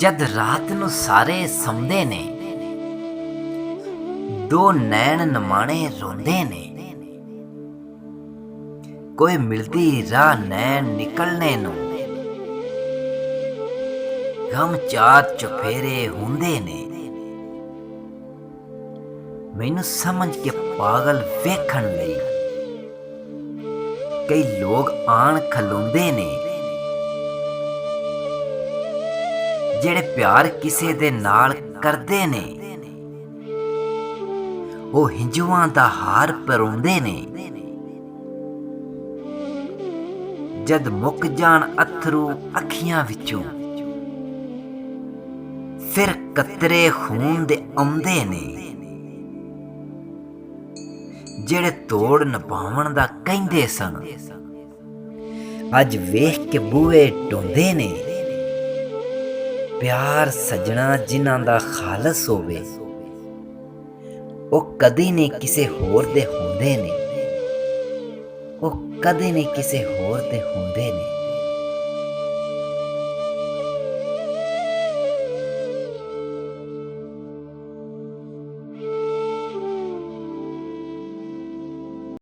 ਜਦ ਰਾਤ ਨੂੰ ਸਾਰੇ ਸੌਂਦੇ ਨੇ, ਦੋ ਨੈਣ ਨਮਾਣੇ ਰੋਂਦੇ ਨੇ। ਕੋਈ ਮਿਲਦੀ ਰਾਹ ਨੈਣ ਨਿਕਲਣੇ ਨੂੰ, ਗਮ ਚਾਰ ਚੁਫੇਰੇ ਹੁੰਦੇ ਨੇ। ਮੈਨੂੰ ਸਮਝ ਕੇ ਪਾਗਲ ਵੇਖਣ ਲਈ ਕਈ ਲੋਕ ਆਣ ਖਲੋਂਦੇ ਨੇ। ਜਿਹੜੇ ਪਿਆਰ ਕਿਸੇ ਦੇ ਨਾਲ ਕਰਦੇ ਨੇ, ਉਹ ਹਿੰਜੂਆਂ ਦਾ ਹਾਰ ਪਰਾਉਂਦੇ ਨੇ। ਜਦ ਮੁੱਕ ਜਾਣ ਅਥਰੂ ਅੱਖੀਆਂ ਵਿੱਚੋਂ, ਫਿਰ ਕਤਰੇ ਖੂਨ ਦੇ ਆਉਂਦੇ ਨੇ। ਜਿਹੜੇ ਤੋੜ ਨਿਭਾਉਣ ਦਾ ਕਹਿੰਦੇ ਸਨ, ਅੱਜ ਵੇਖ ਕੇ ਬੂਹੇ ਢੋਂਦੇ ਨੇ। ਪਿਆਰ ਸੱਜਣਾ ਜਿਨ੍ਹਾਂ ਦਾ ਖਾਲਸ ਹੋਵੇ, ਉਹ ਕਦੇ ਨਹੀਂ ਕਿਸੇ ਹੋਰ ਦੇ ਹੁੰਦੇ ਨੇ। ਉਹ ਕਦੇ ਨਹੀਂ ਕਿਸੇ ਹੋਰ ਦੇ ਹੁੰਦੇ ਨੇ।